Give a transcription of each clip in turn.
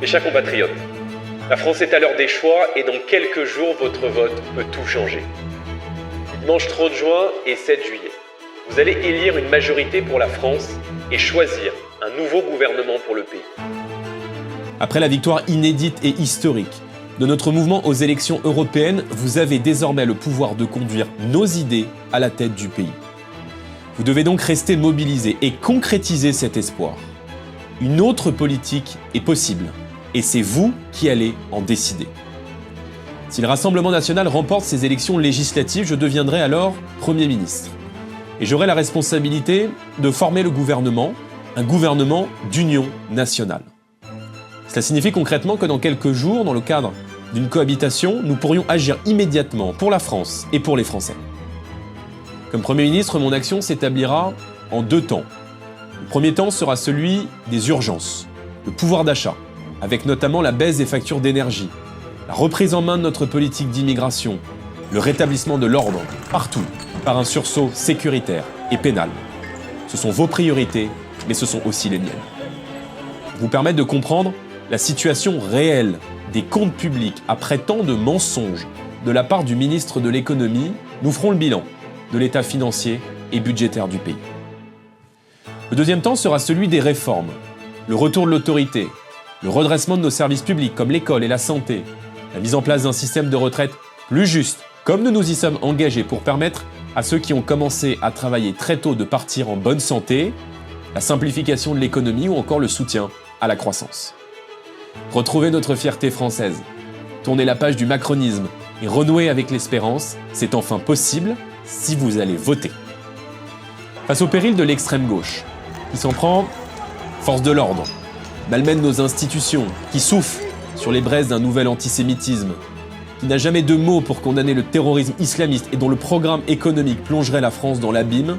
Mes chers compatriotes, la France est à l'heure des choix et dans quelques jours, votre vote peut tout changer. Dimanche 30 juin et 7 juillet, vous allez élire une majorité pour la France et choisir un nouveau gouvernement pour le pays. Après la victoire inédite et historique de notre mouvement aux élections européennes, vous avez désormais le pouvoir de conduire nos idées à la tête du pays. Vous devez donc rester mobilisés et concrétiser cet espoir. Une autre politique est possible, et c'est vous qui allez en décider. Si le Rassemblement national remporte ces élections législatives, je deviendrai alors Premier ministre. Et j'aurai la responsabilité de former le gouvernement, un gouvernement d'union nationale. Cela signifie concrètement que dans quelques jours, dans le cadre d'une cohabitation, nous pourrions agir immédiatement pour la France et pour les Français. Comme Premier ministre, mon action s'établira en 2 temps. Le premier temps sera celui des urgences, le pouvoir d'achat, avec notamment la baisse des factures d'énergie, la reprise en main de notre politique d'immigration, le rétablissement de l'ordre partout par un sursaut sécuritaire et pénal. Ce sont vos priorités, mais ce sont aussi les miennes. Pour vous permettre de comprendre la situation réelle des comptes publics après tant de mensonges de la part du ministre de l'économie, nous ferons le bilan de l'état financier et budgétaire du pays. Le deuxième temps sera celui des réformes, le retour de l'autorité, le redressement de nos services publics comme l'école et la santé, la mise en place d'un système de retraite plus juste, comme nous nous y sommes engagés pour permettre à ceux qui ont commencé à travailler très tôt de partir en bonne santé, la simplification de l'économie ou encore le soutien à la croissance. Retrouver notre fierté française, tourner la page du macronisme et renouer avec l'espérance, c'est enfin possible si vous allez voter. Face au péril de l'extrême gauche, qui s'en prend force de l'ordre, malmène nos institutions, qui souffle sur les braises d'un nouvel antisémitisme, qui n'a jamais de mots pour condamner le terrorisme islamiste et dont le programme économique plongerait la France dans l'abîme,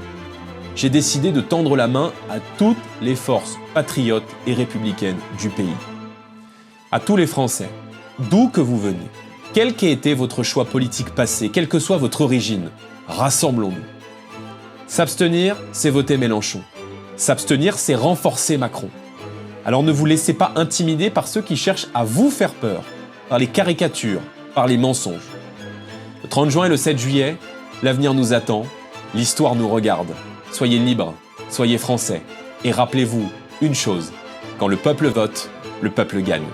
j'ai décidé de tendre la main à toutes les forces patriotes et républicaines du pays. À tous les Français, d'où que vous veniez, quel qu'ait été votre choix politique passé, quelle que soit votre origine, rassemblons-nous. S'abstenir, c'est voter Mélenchon. S'abstenir, c'est renforcer Macron. Alors ne vous laissez pas intimider par ceux qui cherchent à vous faire peur, par les caricatures, par les mensonges. Le 30 juin et le 7 juillet, l'avenir nous attend, l'histoire nous regarde. Soyez libres, soyez français, et rappelez-vous une chose, quand le peuple vote, le peuple gagne.